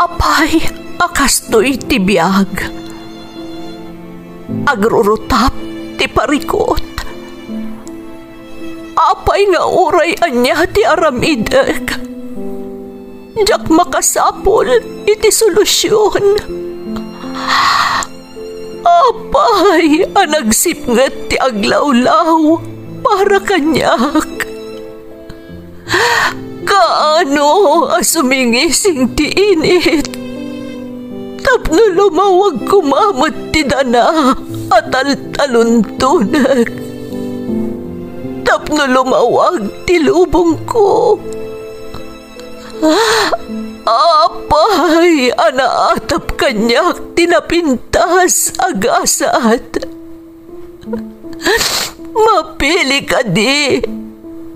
Apay, akastoy ti biyag. Agrurutap ti parikot. Apay nga uray anya ti aramidek. Jak makasapol iti solusyon. Apay, anagsipnget ti aglawlaw para kanyak. Kaano asumingising ti init. Tapno lumawag kumamot ti dana at taluntunak. Tapno lumawag ti lubong ko. Apay, anaatap kanyak tinapintas agasat. Mapili ka di,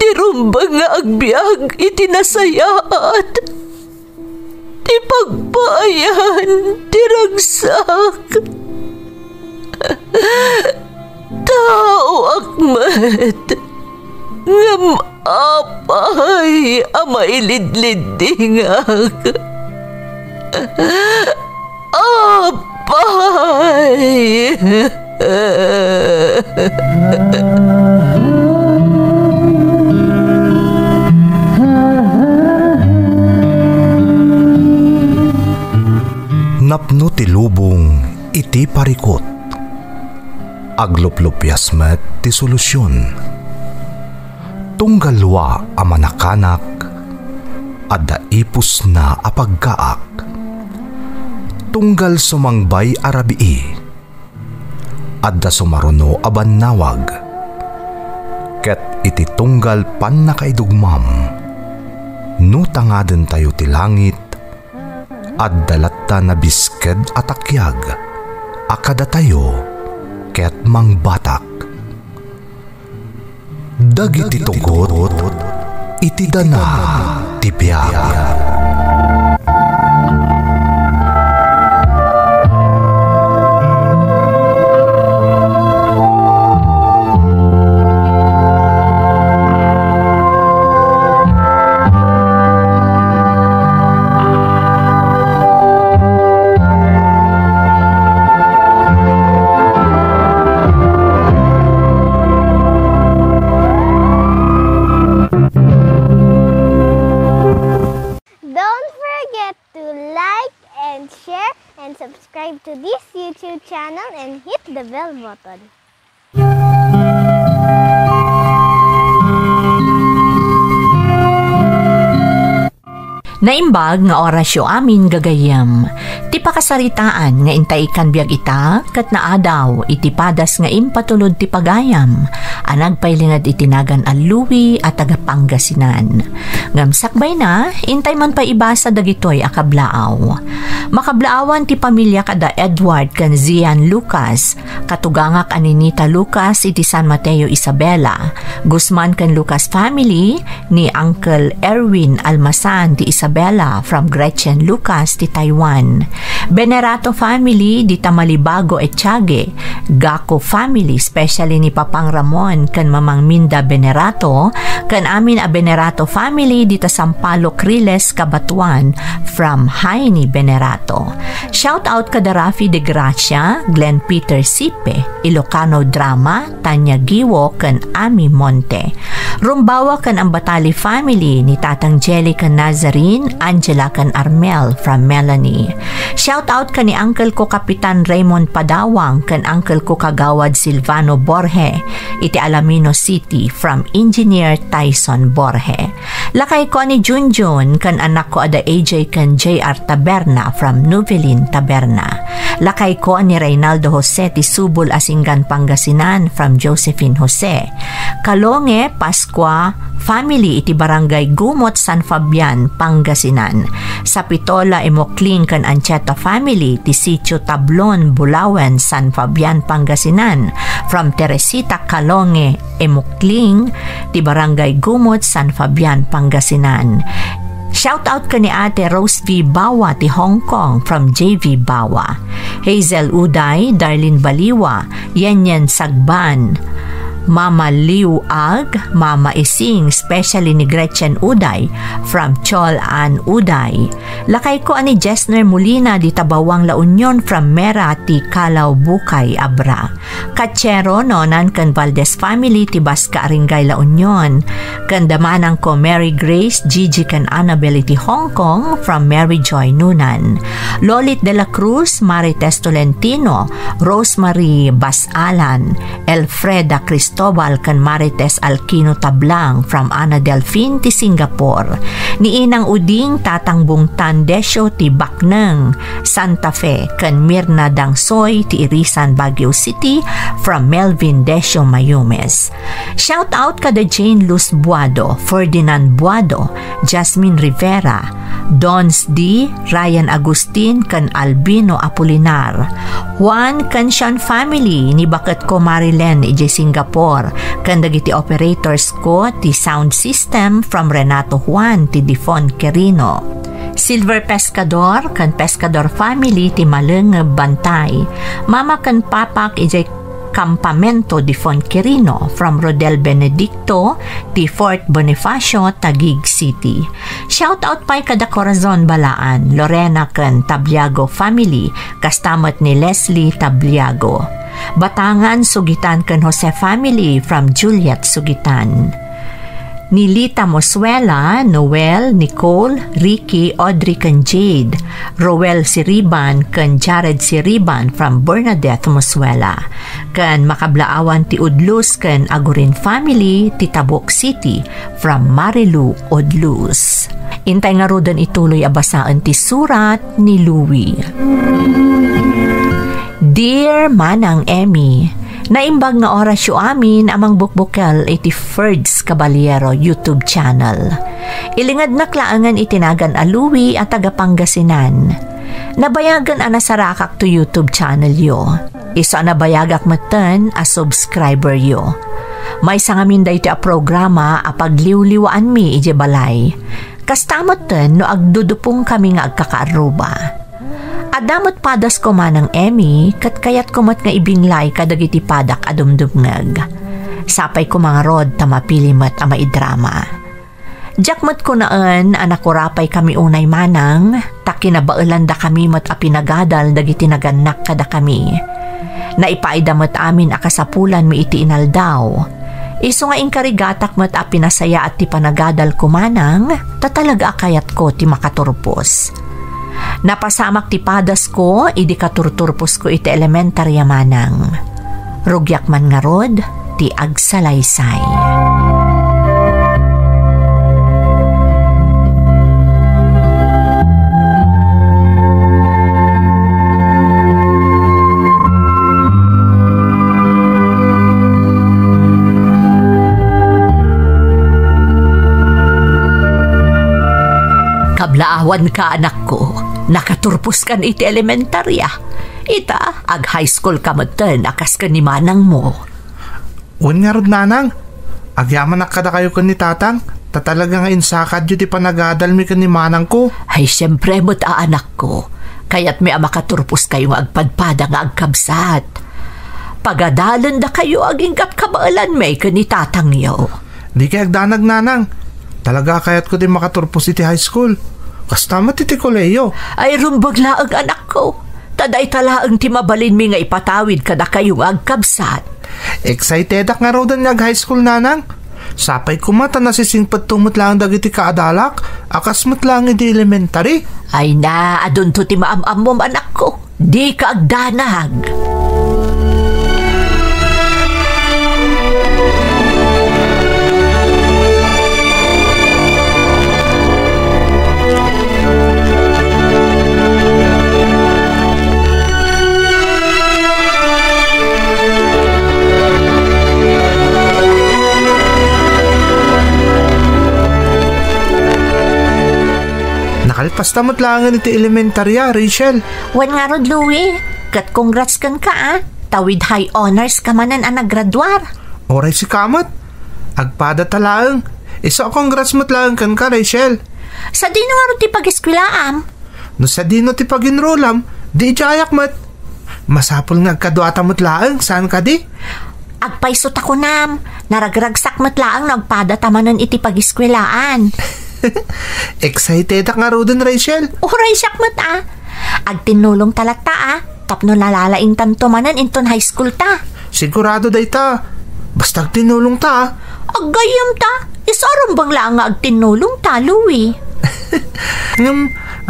tirumbang nga agbyag itinasayaat. Ti pagbayan, tiragsak. Tao akmat, ngam apay, amailidlidingak. Apay. Napno ti lubong iti parikot. Agluplupyas met ti solusyon. Tunggalwa a manakanak adda ipus na apagkaak. Tunggal sumangbay arabii adda sumaruno a bannawag. Ket iti tunggal pan nakaidugmam no tangaden tayo ti langit adda latta na bisked atakyag akada tayo ket mangbatak. Dagiti tugot iti dana ti biag. Subscribe to this YouTube channel and hit the bell button. Naimbag nga orasyo amin gagayam. Ti pakasaritaan nga intay kan biag ita kat naadaw iti padas nga impatulod ti pagayam. Anag pailingad itinagan aluwi at tagapangasinan. Ngamsakbay na, intay man pa ibasa dagitoy akablaaw. Makablaawan ti pamilya kada Edward kan Zian Lucas, katugangak aninita Lucas iti San Mateo Isabela, Guzman kan Lucas family ni Uncle Erwin Almasan ti Isabela from Gretchen Lucas ti Taiwan, Benerato family di Tamalibago Etiague, Gaco family especially ni Papang Ramon kan Mamang Minda Benerato, kan amin a Benerato family di ta Sampaloc Riles Cabatuan from Haini Benerato. Shout out kada Rafi de Gracia, Glenn Peter Sipe, Ilocano Drama, Tanya Giwo kan Ami Monte. Rumbawa kan ang Batali family ni Tatang Jelly kan Nazarene, Angela kan Armel from Melanie. Shout out kan ni Uncle ko Kapitan Raymond Padawang kan Uncle ko Kagawad Silvano Borge, iti Alamino City from Engineer Tyson Borge. Lakay ko ni Junjun kan anak ko ada AJ kan JR Taberna from Nuvelin Taberna. Lakay ko ni Reynaldo Jose ti Subol Asingan Pangasinan from Josephine Jose. Kalonge Pasqua family iti Barangay Gumot San Fabian Pangasinan. Sa Pitola Emokling kan Ancheta family ti Sitio Tablon Bulawen San Fabian Pangasinan. From Teresita Kalonge Emokling ti Barangay Gumot San Fabian Pangasinan. Shout out ka ni Ate Rose V. Bawa ti Hong Kong from JV Bawa. Hazel Uday, Darlene Baliwa, Yenyen Sagban, Mama Liu Ag, Mama Ising, especially ni Gretchen Uday from Chol An Uday. Lakay ko ani Jesner Molina di Tabawang La Union from Mera ti Kalaw Bukay Abra. Kachero nonan kan Valdez family ti Basca Aringay La Union. Kandamanang ko Mary Grace, Gigi kan Annabelle ti Hong Kong from Mary Joy Nunan. Lolit de la Cruz, Marites Tolentino, Rosemary Basalan, Elfreda Cristobal kan Marites Alquino Tablang from Ana Delfin ti Singapore. Ni Inang Uding Tatang Bungtan Desyo ti Baknang, Santa Fe kan Mirna Dangsoy ti Irisan Baguio City from Melvin Desyo Mayumes. Shout out kada Jane Luz Buado, Ferdinand Buado, Jasmine Rivera, Dons D, Ryan Agustin kan Albino Apolinar, Juan kan Sean family ni Bakat ko Marilen ije Singapore, kan dagiti operators ko ti sound system from Renato Juan ti Difon Quirino. Silver Pescador kan Pescador family ti Maleng Bantay, Mama kan Papak ije Campamento di Fonquerino from Rodel Benedicto ti Fort Bonifacio, Taguig City. Shout out pa'y kada Corazon Balaan, Lorena kan Tabliago family, kastamat ni Leslie Tabliago. Batangan Sugitan kan Jose family from Juliet Sugitan. Ni Lita Mosuela, Noel, Nicole, Ricky, Audrey kan Jade, Roel Siriban kan Jared Siriban from Bernadette Mosuela, kan Makablaawan ti Udlus kan Agurin family ti Tabuk City from Marilu Udlus. Intay nga rodan ituloy abasaan ti surat ni Louie. Dear Manang Emmy, naimbag nga orasyo amin amang bukbukal iti Ferds Caballero YouTube channel. Ilingad na klaangan itinagan aluwi at tagapangasinan. Nabayagan anasarakak to YouTube channel yo. Isa nabayagak matan a subscriber yo. May sangamin da iti a programa a pagliwliwaan mi ije balay. Kastamatan no agdudupong kami nga agkakaaruba. Adamot padas ko manang Emmy, kat kayat kumat nga ibinglay kadagiti padak adumdumngag. Sapay ko mga rod tamapilimat ama idrama. Jakmat ko naan, anak ko rapay kami unay manang, takinabailan da kami mat apinagadal dagiti naganak kada kami. Naipaidamat amin akasapulan mi iti inaldaw. Iso nga inkarigatak mat apinasaya at ti panagadal ko manang, tatalaga akayat ko ti makaturpos. Napasamak ti padas ko, idi katurturpos ko iti elementarya manang. Rugyak man nga rod, ti agsalaysay. Kablaawan ka anak ko. Nakaturpos kan iti elementarya. Ita, ag high school ka matan, akas ka ni manang mo. Un nga rod nanang, agyaman na kada kayo kan ni tatang, tatalaga nga insakad yun di panagadal mi kan ni manang ko. Ay, siyempre mo't anak ko, kaya't may makaturpos kayo nga agpadpada nga agkabsat. Pagadalan da kayo aging kapkabalan may kan ni tatang yo. Di kaya agdanag nanang, talaga kaya't ko di makaturpos iti high school. Kastamat iti koleyo. Ay rumbaglaag anak ko. Taday talaang ti mabalin mi nga ipatawid kada kayong agkabsat. Excited ak nga raw dan nga high school nanang. Sapay kumata nasisingpat tumot lang dagiti kaadalak. Akas mat lang iti elementary. Ay na, adun to ti maam-amom anak ko. Di ka agdanag. Nakalpas tamot langan iti elementarya, Rachel. Wan nga rod, Louie. Kat congrats kan ka, ah. Tawid high honors ka manan ang naggraduar. Oray si kamat. Agpada talaang. Isa congrats mo't lang kan ka, Rachel. Sa dino nga rod ti pag-eskwilaam. No sa dino ti pag-enrollam, di jayak mat. Masapol nga agkaduata mo't lang. Saan ka di? Agpaisot ako nam, naragragsak matlaang nagpada tamanan iti pag-iskwelaan. Excited ka nga rodon, Rachel. Uray siyak mata. Agtinulong talata tapno nalalaing tantomanan inton high school ta. Sigurado day ta. Basta tinulong ta. Agayam ta, isaram bang lang nga agtinulong ta, Louie?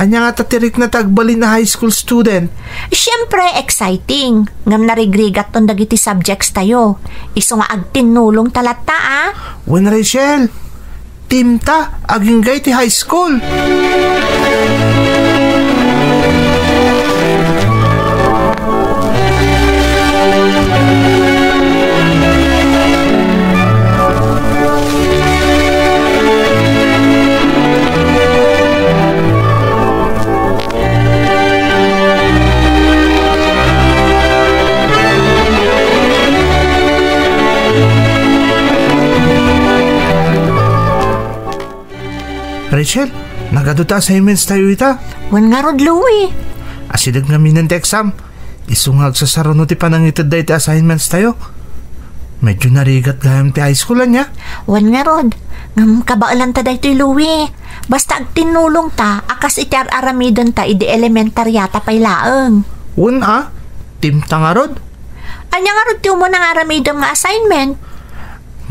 Anya nga tatirik na tagbalin na high school student. Siyempre, exciting. Ngam narigrigat ton dagiti subjects tayo. Iso nga agtinulong talata When Rachel, team ta, aging gay ti high school. Rachel, nagaduta assignments tayo ita. Wan nga rod, Louie. Asidag nga minante exam. Isungag sa saruno ti panangitid day ti assignments tayo. Medyo narigat gayam ti high school niya. Wan nga rod. Ngam kabaalan ta daytoy, Louie. Basta agtinulong ta, akas iti aramidon ta idi elementaryata pay laeng. Wan team ta nga rod. Anya nga rod ti mo nang aramidon nga assignment?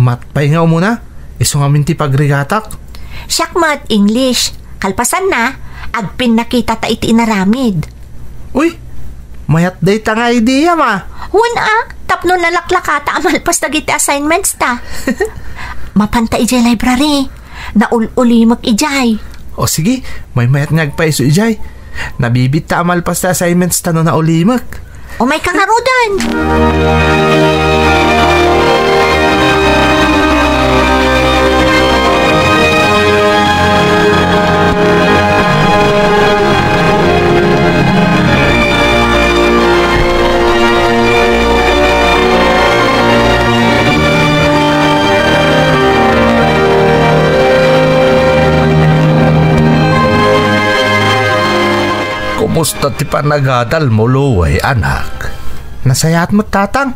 Matpay nga umuna. Isungamin ti pagrigatak. Siyakmat, English. Kalpasan na, agpin nakita ta iti inaramid. Uy, mayat day ta nga idea ma. Tapno nalaklakata amalpas dagiti assignments ta. Mapanta ijay library. Naul-ulimak ijay. O sige, may mayat nga agpaiso ijay. Nabibit ta amalpas ta assignments ta no na ulimak. O may kangarudan. Kumusta ti panagadal mo, Louie, anak? Nasayat mo tatang.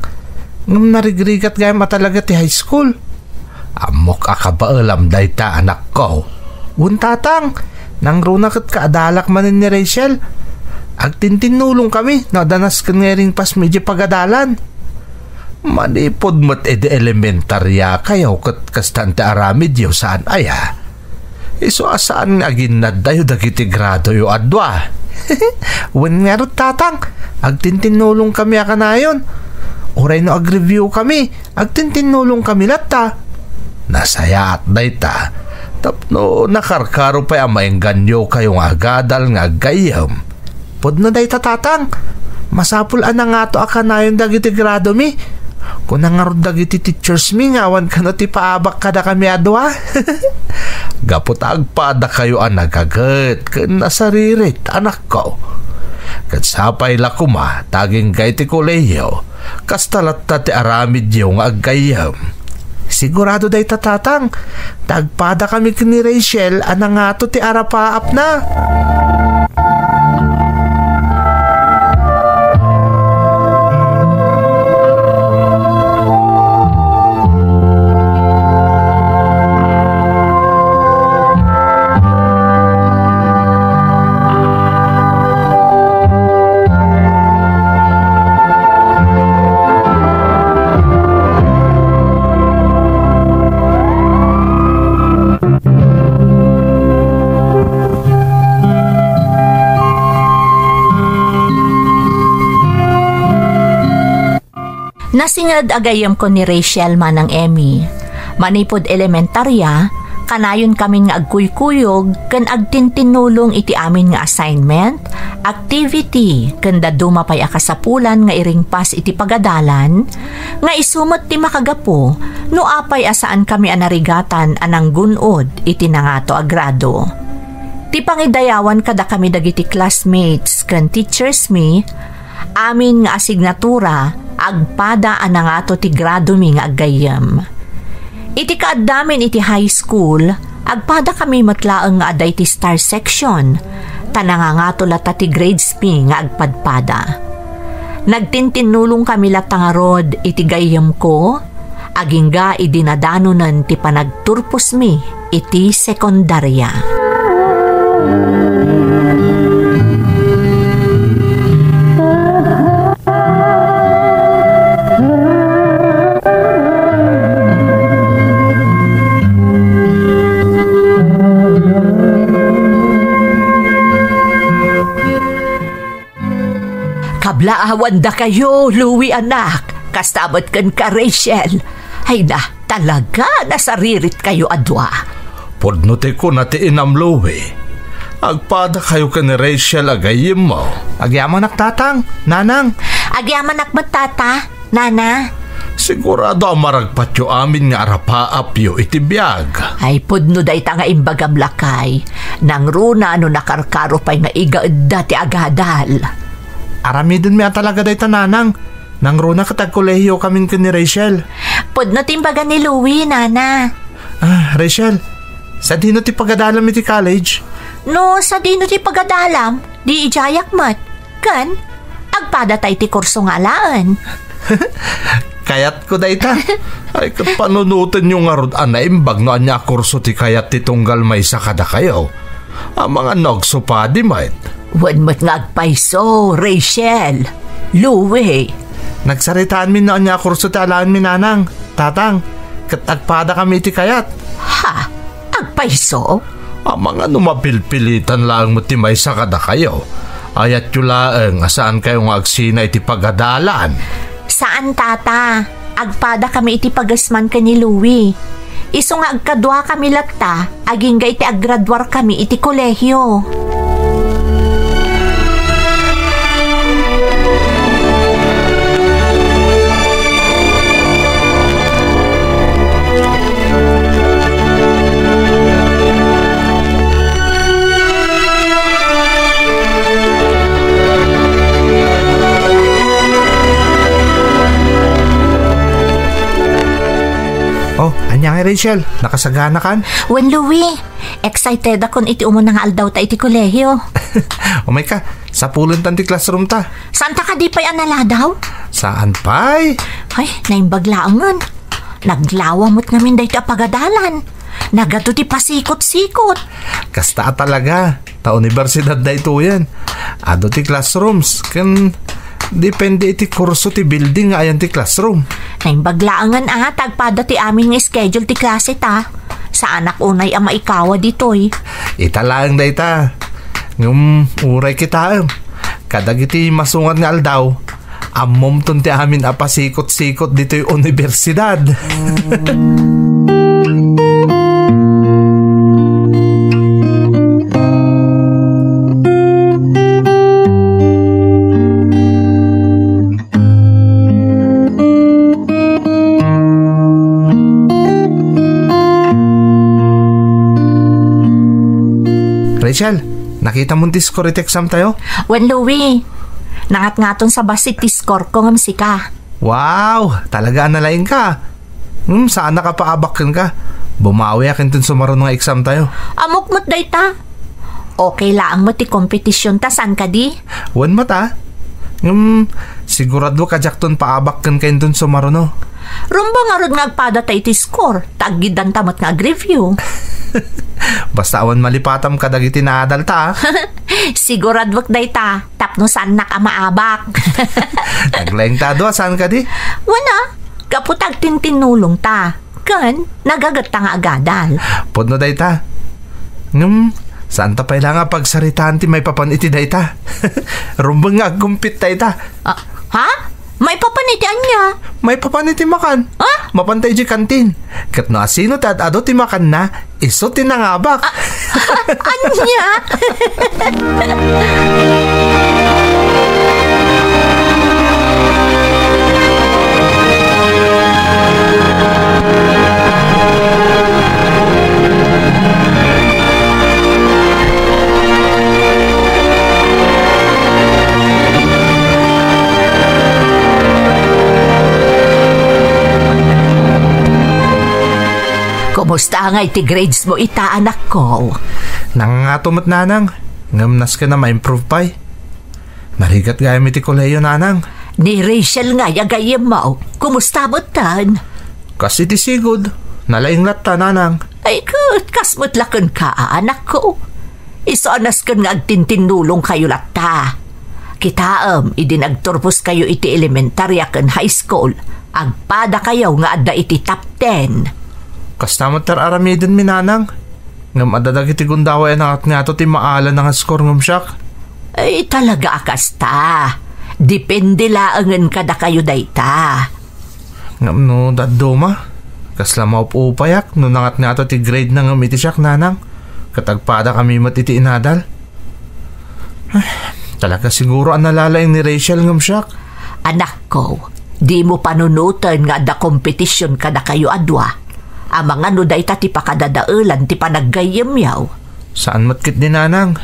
Ngam narigrigat gaya matalaga ti high school. Amok akabaalam day ta, anak ko. Un tatang, nang runakat kaadalak manin ni Rachel. Agtintinulong kami, nadanas ka nga rin pas medyo pagadalan. Manipod mo't edi elementarya kayaw kat kastante aramid yaw saan aya. Iso asaan agin na dayo dagiti grado yo adwa. Wen nga rin tatang, agtintinulong kami akanayon. Oray no ag-review kami, agtintinulong kami latta. Nasaya at day ta, tapno nakarkaro pa yung maengganyo kayong agadal nga gayam. Podno day tatang, masapulan na nga to akanayon dagiti grado mi. Kung nangarod dagiti teachers mi, ngawan ka no ti paabak kada kami adwa. Gapot agpada kayo anagagat kan nasaririt, anak ko. Kat sapay lakuma, taging kay ti koleyo, kastalat ta ti aramid yung agayam. Sigurado day tatang, tagpada kami ni Rachel, anang nga to ti arapaap na. Nasingad agayam ko ni Rachel manang Emmy. Manipod elementarya, kanayon kami nga agkuykuyog kan agtintinulong iti amin nga assignment, activity, kanda dumapay akasapulan nga iringpas iti pagadalan, nga isumot ti makagapo, no apay asaan kami anarigatan anang gunod iti nangato agrado. Ti pangidayawan kada kami dagiti classmates kan teachers mi, amin nga asignatura, agpada anangato ti grado mi nga agayam. Iti kaaddamin iti high school, agpada kami matlaang nga aday ti star section, tanangangato lata ti grades mi nga agpadpada. Nagtintinulong kami latangarod iti gayam ko, agingga idinadanunan ti panagturpos mi iti sekundarya. Kablaawan da kayo, Louie anak. Kastamot kan ka, Rachel. Ay na, talaga nasaririt kayo adwa. Podnuti ko na ti inam, Louie. Agpada kayo ka ni Rachel agayim mo. Agyaman tatang, nanang. Agyaman tata, nana. Sigurado ang maragpatyo amin nga arapaapyo iti biyag. Ay pudno day ta nga imbagam lakay. Nang runa no nakarkaro pa'y nga igaedda ti agadal. Aramidon mi talaga day tananang. Nang runa katag kolehiyo kamin ka ni Rachel. Pudno timbaga ni Louie, nana. Rachel, sa dino ti pagadalam iti college? No, sa dino ti pagadalam, di ijayak mat. Kan, agpada tay ti kurso nga laan. Kayat ko day ta. Ay kat panunutin yung arod anaimbag no anya kurso ti kayat ti tunggal may sakada kayo. Ang mga nogso pa di mat. Wan mo't ngagpaiso, Rachel. Louie. Nagsaritaan min na niya kurso ti alaan mi nanang. Tatang, katagpada kami iti kayat. Ha? Agpaiso? Ang mga numapilpilitan lang mo ti may sakada kayo. Ayat yu laeng asaan kayong agsina iti pagadalan. Saan tata? Agpada kami iti pagasman ka ni Louie. Iso nga agkadwa kami latta, aging ga iti aggraduar kami iti kolehyo. Oh, anya nga Rachel, nakasagana kan? Wen Louie, excited akon iti umuna nga aldaw ta iti kolehyo. Umay ka, sa pulon tan ti classroom ta. Saan ta ka di pa'y analadaw? Saan pa'y? Ay, naimbaglaangan. Naglawamot namin dahi ta pagadalan. Nagato ti pasikot-sikot. Kasta talaga, ta universidad da ito yan. Ado ti classrooms, kan depende iti kurso ti building nga ayan ti classroom. Naimbaglaangan tagpada ti amin nga schedule ti klase ta. Sa anak unay ang maikawa ditoy. Ita lang da ita. Uray kita. Kadag iti masungat nga aldaw. Amom ton ti amin apasikot-sikot dito yung universidad. Rachel, nakita mo ti-score iti exam tayo? Wen Louie, nangat-ngaton sa basit ti-score ko ngam sika. Wow, talaga analain ka. Saan nakapaabakan ka? Bumawi akin tin sumaron ng exam tayo. Amok mo't day ta. Okay laang mo ti kompetisyon ta, san ka di? Wan mata. Sigurado ka jakton paabakan kayo tin sumaron no. Rumba nga rod ngagpada tayo ti score, tagidan tamot nga review. Basta awan malipatam ka dagiti naadal ta. Siguradwak day ta, tapno saan nakamaabak. Naglaing ta doa, saan ka di? Wana, kaputag tintinulong ta. Kan, nagagat ta nga agadal. Podno day ta. Saan ta pala nga pagsaritaan ti may papan iti day ta? Rumbang nga gumpit day ta. Ha? May papanitian niya. May papaniti makan. Ha? Mapantay di kantin. Kat no asino ti ado ti makan na, iso ti nangabak. Anya? Kumusta nga iti grades mo ita, anak ko? Nangangatumot nanang. Ngamnas ka na ma-improve pa'y. Marigat gaya iti koleyo nanang. Ni Rachel nga yagayem mo. Kumusta mo tan? Kasi ti sigod. Nalaing latta, nanang. Ay good, kasmot lakon ka, anak ko. Isaanas kan nga agtintinulong kayo latta. Kitaam, idinagturpos kayo iti elementarya kan high school. Agpada kayo nga adda iti top 10. Kastamot tar aramidin minanang. Ngam adadag iti gundaway anak nga to ti maala nga score ngam siyak. Ay talaga akasta. Depende laangan kada kayo dayta. Ngam no daddo ma. Kasla maupupayak no nangat nga to ti grade na ngam iti siyak nanang. Katagpada kami matiti inadal. Talaga siguro ang nalalaing ni Rachel ngam siyak. Anak ko, di mo panunutan nga da kompetisyon kada kayo adwa. Ang mga nuday ta ti pakadadaulan ti panaggayem yaw. Saan matkit din nanang?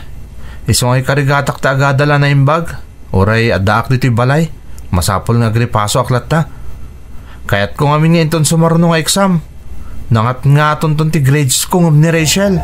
Isungay karigatak ta agadala na imbag. Oray adaak dito balay. Masapol nga agripaso aklat ta. Kaya't kung amin nga inton sumarno nga exam. Nangat nga ton ti grades ko ngam ni Rachel.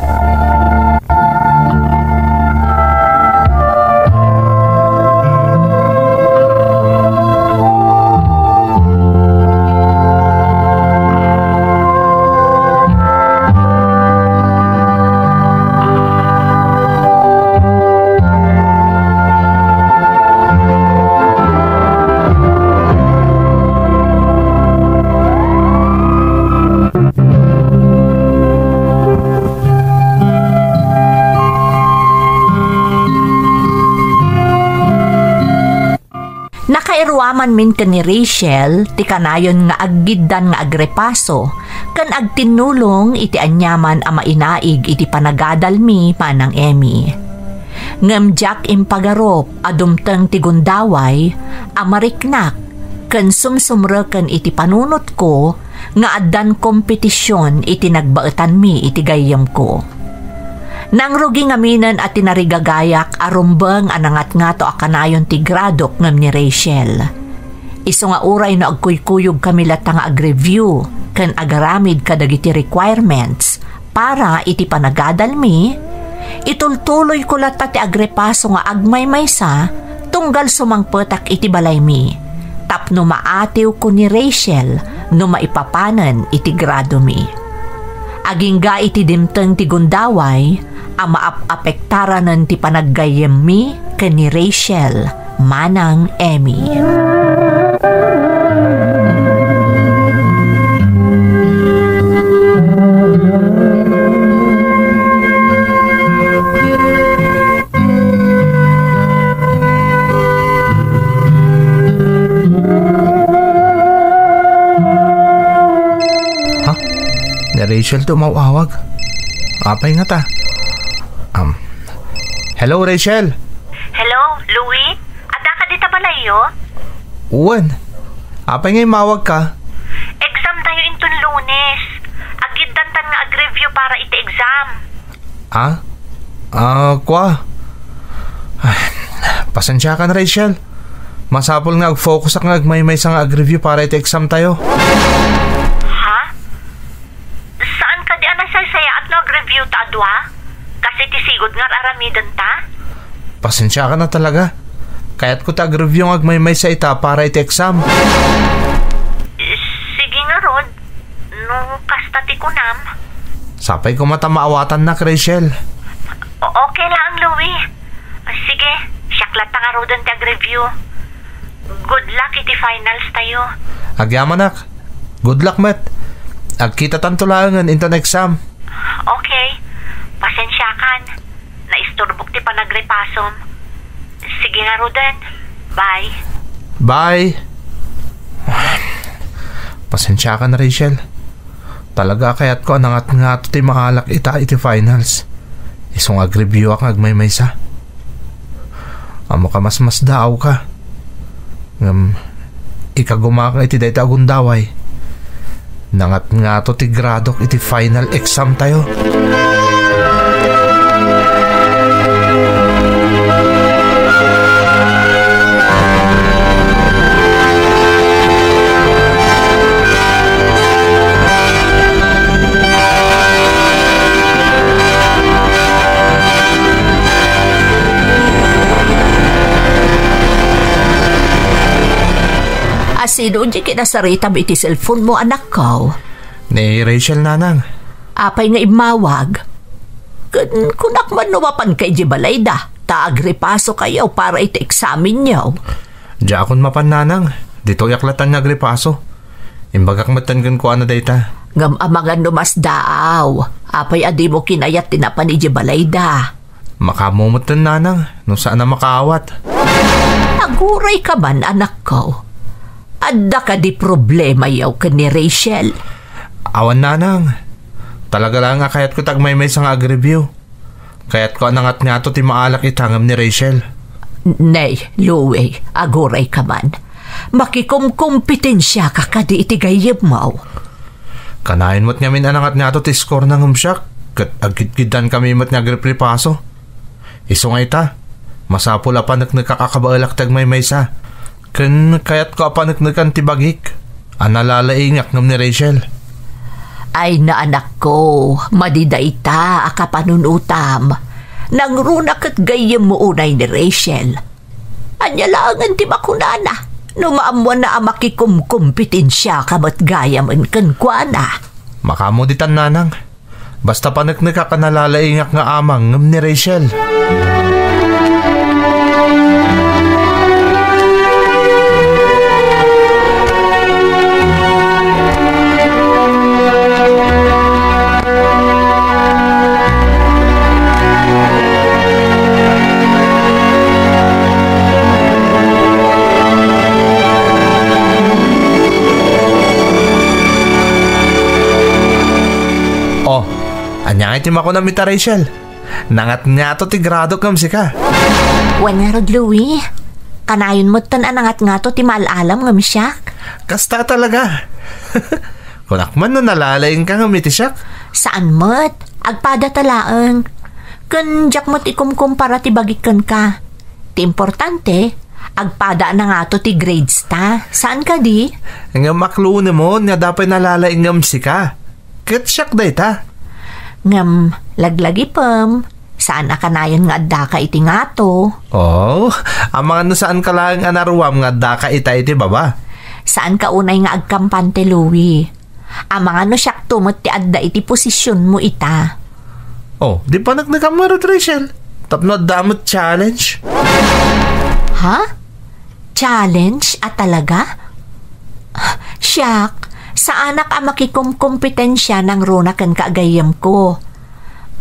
Nakairuaman min ka ni Rachel, ti kanayon nga aggidan nga agrepaso, kan agtinulong iti anyaman a mainaig iti panagadal mi manang Emmy. Ngamjak impagarop adumteng ti gundaway, amariknak, kan sumsumreken iti panunot ko, nga addan kompetisyon iti nagbaetan mi iti gayem ko. Nang rugi ngaminan at tinarigagayak arumbang anangat nga to akanayon ti gradok ngam ni Rachel. Iso nga uray na agkuykuyog kami lata nga ag-review kan agaramid kadagiti requirements para iti panagadal mi, itultuloy ko lata ti agrepaso nga agmaymaysa tunggal sumangpetak iti balay mi. Tapno maatiw ko ni Rachel no maipapanan iti grado mi. Agingga iti dimteng ti gundaway, amaap-apektaranan ti panaggayem mi ken ni Rachel manang Emmy. Ha? Ni Rachel to mauawag. Apay nga ta. Hello, Rachel. Hello, Louie? Ada ka dita balayo? Uwan. Apay nga mawag ka. Exam tayo inton Lunes. Agiddantan nga ag-review para iti exam. Kwa. Ay, pasensya ka na, Rachel. Masapol nga ag-focus ak nga agmaymay sa nga ag-review para iti exam tayo. Ha? Saan ka di anasasaya at no ag-review ta adwa? Kasi tisigod nga aramidan ta? Pasensya ka na talaga. Kaya't ko tag-review ng agmaymay sa ita para iti exam. Sige nga, Rod. No, kastati ko nam. Sapay ko mata maawatan na, Rachel. Okay lang, Louie. Sige, syaklat ta nga, Rod, ang tag-review. Good luck iti finals tayo. Agyaman nak. Good luck, Matt. Agkita tantulangan into na exam. Okay. Pasensyakan. Naisturbok ti panagrepasom. Sige nga, Roden. Bye. Bye. Pasensya ka na, Rachel. Talaga kaya't ko anangat nga ito ti makalak ita iti finals. Isong ag-review ak agmaymaysa. Amo ka mas daaw ka. Ikagumak iti dayta agundaway. Nangat nga ito ti gradok iti final exam tayo. Sino di kinasarita mo iti cellphone mo, anak ko? Ni Rachel, nanang. Apay nga imawag. Kunak man numapan kay Jibalay da. Taagripaso kayo para iti examen niyo. Diya akong mapan, nanang. Dito yaklatan nga agripaso. Imbagak matan kan ko ano dayta. Ngam amangan numas daaw. Apay adi mo kinayat tinapan ni Jibalay da. Makamumutan, nanang. Nung saan na makaawat. Naguray ka man, anak ko. Adda ka di problema yaw ka ni Rachel. Awan, nanang. Talaga lang nga kayat ko tagmay-may sa nga agribyo. Kayat ko anangat nga to ti maalak itangam ni Rachel. Nay, Louie, aguray ka man. Makikumkumpitensya ka kadi iti gayib mo. Kanain mo't ngamin anangat nga to ti score ng humsyak. Kat agkitkidan kami mo't nga agripaso. Iso nga ita. Masapula pa nakakabaalak tagmay-may sa. Kayat ko apanaknakan ti bagik. Analalaingak ngam ni Rachel. Ay na anak ko, madidaita akapanunutam. Nangrunak at gayem mo unay ni Rachel. Anya langan ti makunana. Numaamuan na makikumkumpitensya kamat gayam ang kankwana. Makamuditan, nanang. Basta panaknaka ka nalalaingak nga amang ngam ni Rachel. Anya itim ako na mita, Rachel. Nangat nga to ti grado kam si ka. Wanarod, Louie. Kanayon mo tan anangat nga to ti malalam ngam siyak. Kasta talaga. Kunak man no nalalaing ka ngam iti siyak. Saan mo't? Agpada talaang. Kun jak mo't ikumkumpara ti bagikan ka. Ti importante, agpada na nga to ti grades ta. Saan ka di? Nga makluno mo nga dapat nalalaing ngam si ka. Ket siyak day ta. Ngam, laglagi pam. Saan akanayan nga adda ka iti nga to? Oh, ang mga saan ka lang anaruam nga adda ka ita iti baba? Saan ka unay nga agkampante, Louie? Ang mga siyak tumot ti adda iti posisyon mo ita. Oh, di pa nagkamarot, Rachel. Tapno damot challenge. Ha? Challenge at talaga? Siyak, saan ka makikumkumpetensya ng runakan kaagayam ko?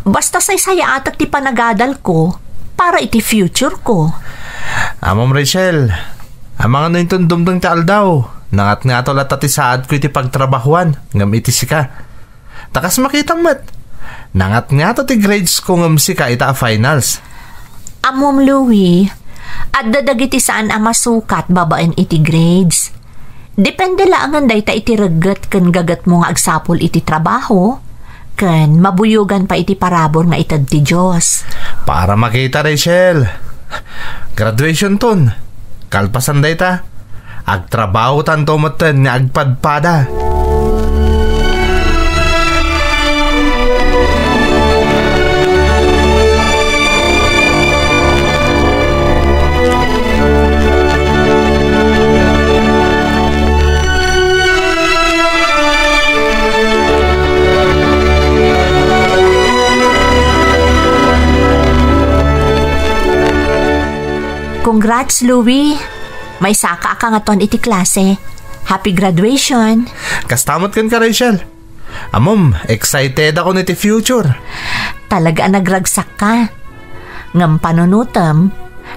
Basta say-saya at ti panagadal ko para iti future ko. Amom, Rachel, ang mga nintong dumdung taal daw. Nangat nga to latati saad ko iti pagtrabahuan ngam iti sika. Takas makitang mat. Nangat nga to ti grades ko ngam sika ita a finals. Amom, Louie, at dadagiti saan ang masukat babaen iti grades. Depende lang ang dayta iti regat kan gagat mo nga agsapol iti trabaho, kan mabuyugan pa iti parabor nga itad ti Diyos. Para makita, Rachel. Graduation ton. Kalpasan dayta. Agtrabaho tanto moten nga agpadpada. Congrats, Louie. May saka ka nga ton iti klase. Happy graduation. Kastamot kan ka, Rachel. Amom, excited ako niti future. Talaga nagragsak ka. Ngam panunutam,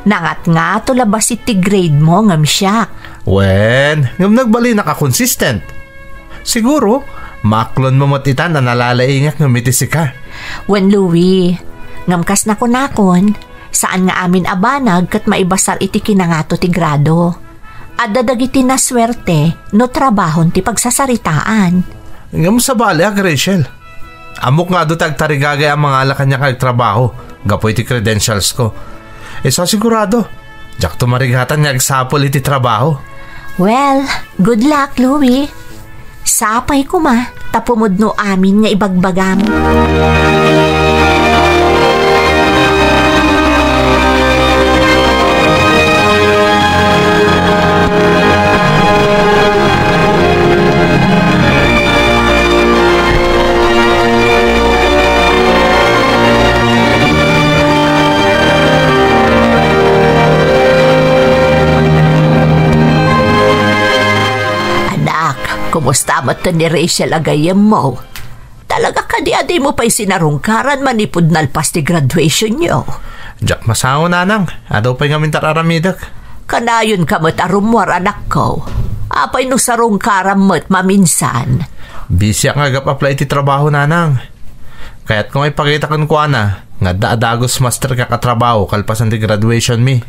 nangat nga to labas iti grade mo ngam siya. Wen, ngam nagbali naka-consistent. Siguro, maklon mo matitan na nalalaingak ngam iti sika. Wen, Louie, ngam kas nakon, saan nga amin abanag kat maibasar iti kinangato ti grado. At dadagiti na swerte no trabahon ti pagsasaritaan. Ngam sa baliag, Rachel. Amok nga do tagtarigagay ang mga alakan niya kagtrabaho. Gapoy ti credentials ko. So sigurado, jak tumarigatan niya agsapol iti trabaho. Well, good luck, Louie. Sapay ko ma, tapumudno amin nga ibagbagam. kumusta mo ni Rachel agayam mo? Talaga ka di mo pa'y sinarungkaran manipod nalpas ti graduation nyo. Diyak masaw nanang, adaw pa'y ngamin tararamidak. Kanayon ka mo't arumwar anak ko. Apay no sarungkaran mo't maminsan. Bisya nga gap-apply ti trabaho nanang. Kaya't kung ipakita kan kuha na, nga daadagos master ka katrabaho kalpasan ti graduation mi.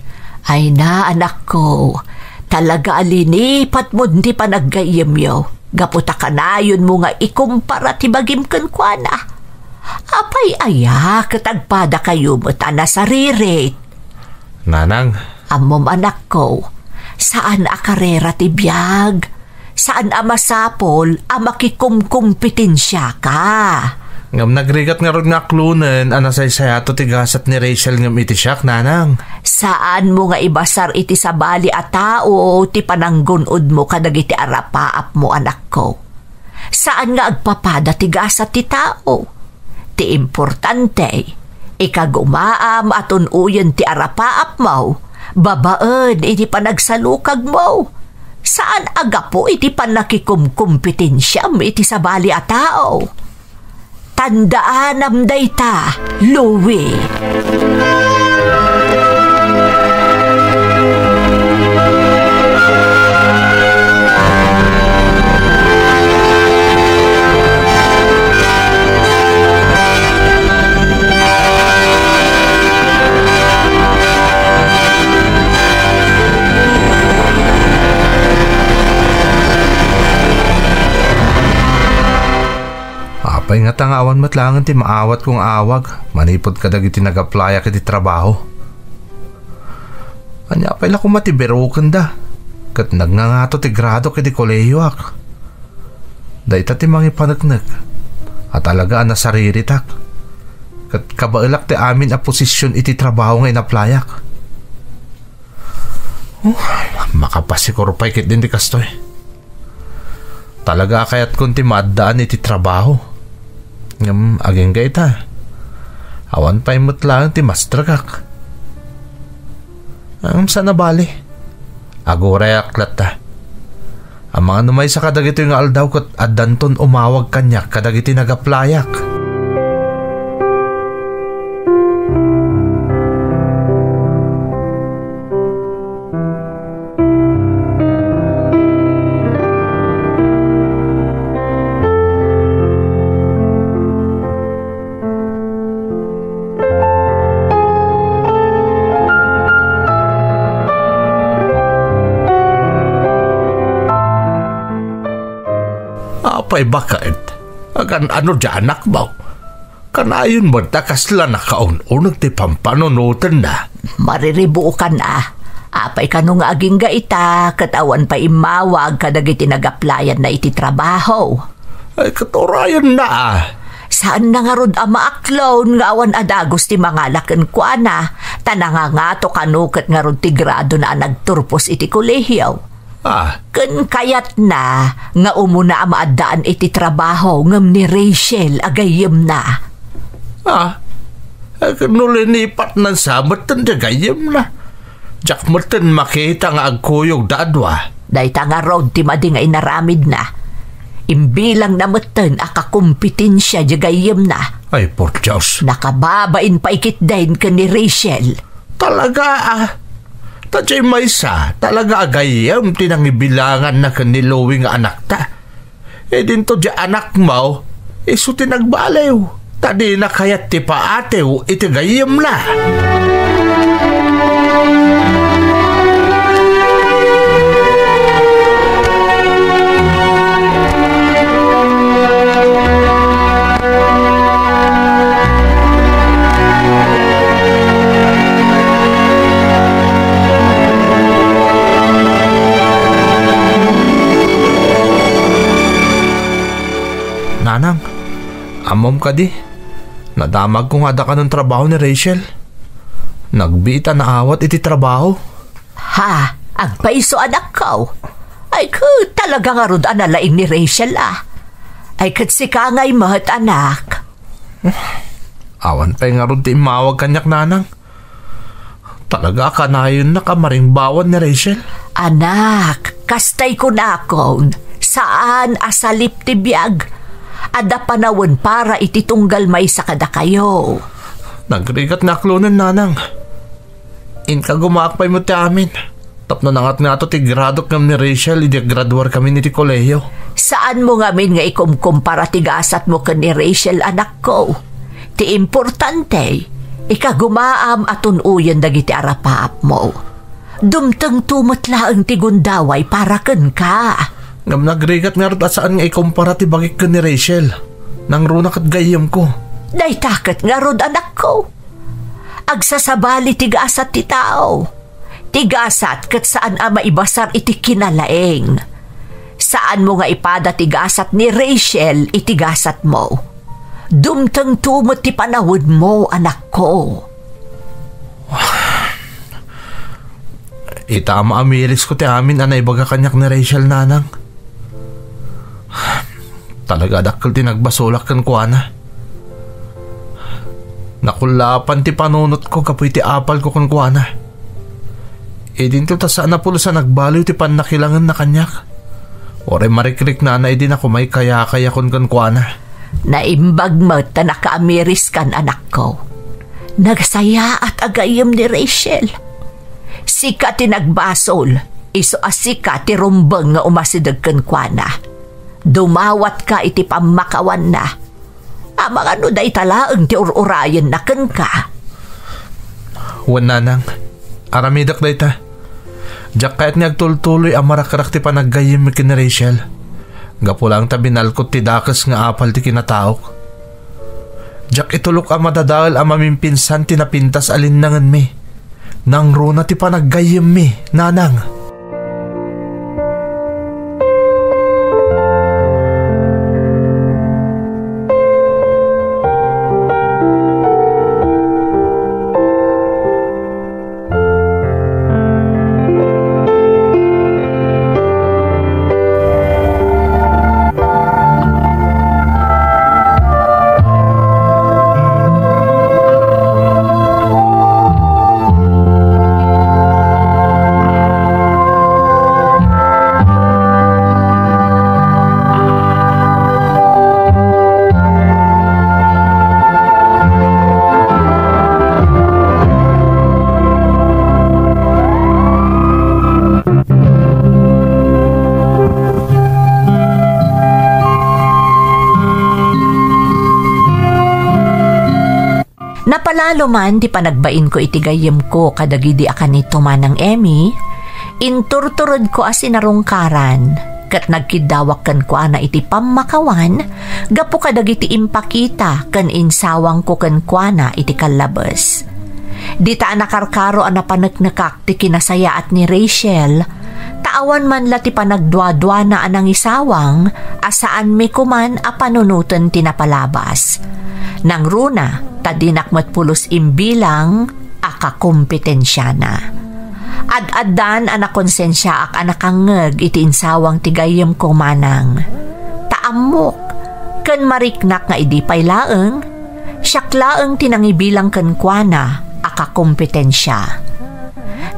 Ay na anak ko, talaga alinipat mo di pa naggayam yo. Gaputa kanayon mo nga ikumpara ti bagim kan kuha na. Apay aya katagpada kayo mo't ana saririt. Nanang. Amom anak ko, saan a karera ti biyag? Saan a masapol a makikumkumpitensya ka? Ngam nagrigat nga ron nga klunen, anasay sayato ti gasat ni Rachel ngam iti siyak, nanang. Saan mo nga ibasar iti sabali a tao ti pananggunod mo kadagiti arapaap mo anak ko? Saan nga agpapada ti gasat ti tao? Ti importante, ikagumaam aton uyen ti arapaap mo, babaan iti panagsalukag mo. Saan agapo iti panakikumkumpitensya mo iti sabali a tao? Tandaan amday ta, Louie. Apay nga tangawan matlangan ti maawat kong awag, manipod kadag iti nag-applya kiti trabaho. Anya apay la kumatiberoken da, kat nagngangato ti grado kiti kolehiyo ak. Dahita ti mangi panagnag, at alagaan na sariritak, kat kabailak ti amin a posisyon iti trabaho nga inaplayak. Makapasikurupay kit din ti kastoy. Talaga kayat kunti maddaan iti trabaho. Ngam aging gaita. Awan pa'y mutlang ti mastragak. Ang sana bali. Aguray aklat ta. Ang mga numay sa kadagito yung aldaw kat adanton umawag kanyak kadagiti nagaplayak. Apay bakit? Agan ano dyan anak mo? Kanayon mo takasla na kaun-unag ti pampanunutan na. Mariribu ka na. Apay ka nung aging gaita, katawan pa imawag kadagiti nag-applyan na iti trabaho. Ay katurayan na ah. Saan na nga rod ama aklon nga awan adagos ti mga laken kwa na, tanangangato kanukat nga rod ti grado na nagturpos iti kolehiyo. Ken kayat na nga umuna maadaan iti trabaho ngam ni Rachel agayem na. Kanulinipat ng samatan agayem na. Jak matan makita nga agkuyog dadwa. Dayta nga rod ti madi nga inaramid na. Imbilang na matan akakumpitensya agayem na. Ay por Diyos. Nakababain pa ikit din ka ni Rachel. Talaga Tadjay maysa, talaga agayam tinangibilangan na kaniluwi nga anak ta. Dinto dya anak mo, iso tinagbalew. Tadi na kayat ti paatew, itigayam na. Nanang, amom ka di. Nadamag kung ada ka ng trabaho ni Rachel. Nagbiita na awat iti trabaho. Ha? Agpaiso anak ko. Ay ko talaga nga rod analaing ni Rachel ah. Ay kat si kangay mahat anak. Awan pa nga rod ti imawag kanyak nanang. Talaga ka na yun nakamaring bawan ni Rachel. Anak, kastay ko na akong. saan asalip ti biyag. Ada panawon para ititunggal may sa kada kayo. Nagrigat na aklunan, nanang. Inka gumakpay mo ti amin. Tapno nangat nga to ti gradok ngam ni Rachel, idi graduar kami ni ti kolehiyo. Saan mo ngamin nga ikumkumpara ti gasat mo ka ni Rachel, anak ko? Ti importante, ikagumaam at unuyan dagiti arapaap mo. Dumtang tumatlaang ti gundaway para ken ka. Ngam nagrigat nga rin at saan nga ikumpara ti bagik ka ni Rachel. Nang runak at gayam ko. Day takat nga rod, anak ko. Agsasabali ti gasat ti tao. Ti gasat kat saan ama ibasar iti kinalaeng. Saan mo nga ipada ti gasat ni Rachel iti gasat mo. Dumtang tumot ti panawod mo, anak ko. Itama amiris ko ti amin anay baga kanyak ni Rachel, nanang. Talaga dakkel ti nagbasulak kan kuana. Nakulapan ti panunot ko kapoy ti apal ko kan kuana. Dinto ta saan na pulo sa nagbaliw ti pannakilangan na kanyak. Oray marikrik na din ako may kaya-kaya kon kan kuana. Naimbag mo ta nakaamiris kan, anak ko. Nagsaya at agayam ni Rachel. Sika ti nagbasol, iso asika ti rumbang nga umasidag kan kuana. Dumawat ka iti pamakawan na. Amang ano day talaang ti ururayan na kan ka. Wan, nanang. Aramidak day ta. Diyak kahit nga agtultuloy ang marakarak ti panaggayim mi kin Rachel. Gapo lang ta binalkot ti dakas nga apal ti kinataok. Diyak itulok ang madadal ang mamimpinsan ti napintas alinangan mi. Nang runa ti panaggayim mi, nanang. Napalalo man di panagbain ko itigayem ko kadagidi akan ito manang Emmy, inturturod ko asinarungkaran, kat nagkidawak kan ko ana iti pamakawan, gapo kadagiti impakita kan insawang ko kan kuana iti kalabas. Di ta nakarkaro ana panagnakak ti kinasayaat ni Rachel, taawan man la ti panagdwa-dwa na anang isawang, asaan mi kuman a panunutan tinapalabas. Nang runa, tadinakmat pulos imbilang, akakompetensya na. Ad-adan anakonsensya ak anakangeg iti insawang tigayem ko manang. Taamok, kan mariknak nga idi paylaeng, syaklaeng tinangibilang kan kuana, akakompetensya.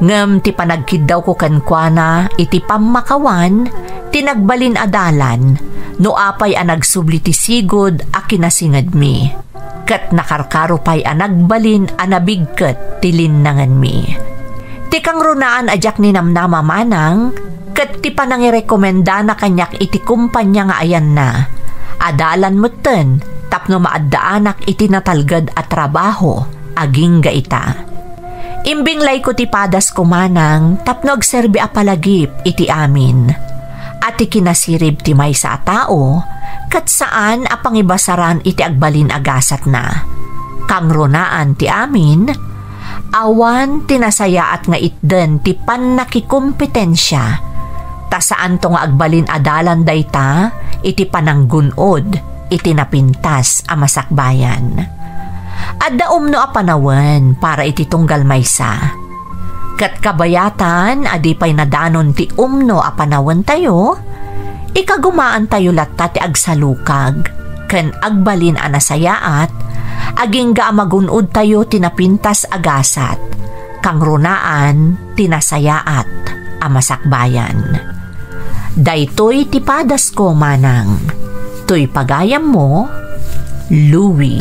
Ngem ti panagkiddaw ko kan kuana, iti pamakawan, tinagbalin adalan, no apay anagsubli ti sigod a kinasingad mi. Kat nakarkaro pa'y anagbalin anabigkat tilinnangan mi. Tikang runaan ajak ni namnama manang, kat ti panangirekomenda na kanyak iti kumpanya nga ayan na. Adalan mo ten, tapno maaddaanak iti natalgad at trabaho, aging gaita. Imbinglay ko ti padas ko manang, tapno agserbi apalagip iti amin. At ikinasirib ti may sa tao, kat saan apangibasaran iti agbalin agasat na. Kang runaan ti amin, awan tinasayaat nga itden ti pannakikompetensya, ta saan to nga agbalin adalan dayta, iti pananggunod, iti napintas a masakbayan. Adda umno a panawen para iti tunggal maysa. Kat kabayatan, adipay nadanon ti umno a panawen tayo, ikagumaan tayo latta ti agsalukag, ken agbalin a nasayaat, aging ga magunod tayo tinapintas agasat, kang runaan tinasayaat a masakbayan. Daytoy tipadas ko manang. Tuy pagayam mo, Louie.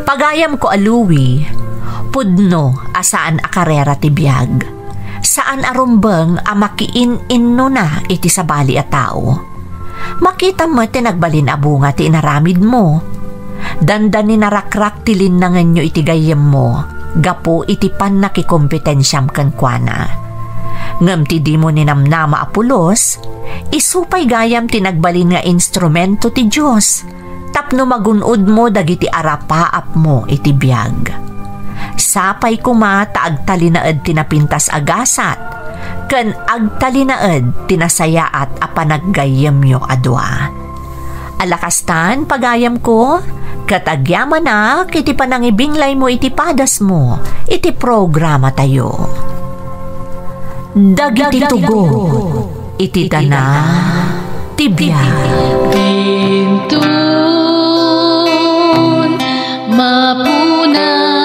Pagayam ko a Louie, pudno asaan a karera ti biyag. Saan arumbeng a makiin-inno na iti sabali a tao. Makita mo tinagbalin a bunga ti inaramid mo. Dandan ni narakrak tilin na nganyo iti gayem mo. Gapo iti pan nakikompetensyam kankwana. Ngam ti di mo ninamnama apulos, isupay gayam tinagbalin nga instrumento ti Diyos, tapno magunod mo dagiti arapaap mo iti biyag. Sapay kuma ta agtalinaed tinapintas agasat, ken agtalinaed tinasayaat a panaggayamyo adwa. Alakastan pagayam ko, katagyaman na kiti panangibinglay mo iti padas mo, iti programa tayo. Dagiti tugo, iti dana, tibiyag. Bintun, mapunas,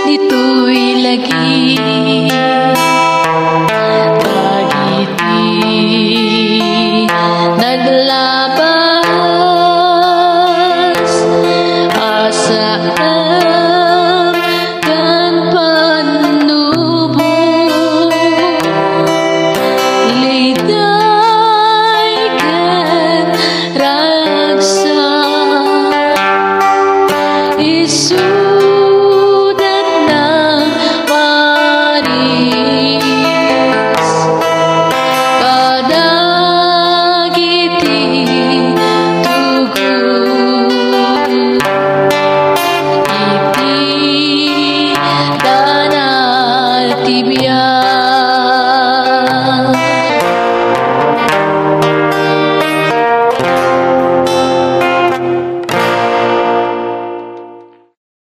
dito'y lagi. Dagiti, naglabas, asaan kan panubo. Liday kan ragsa, Isu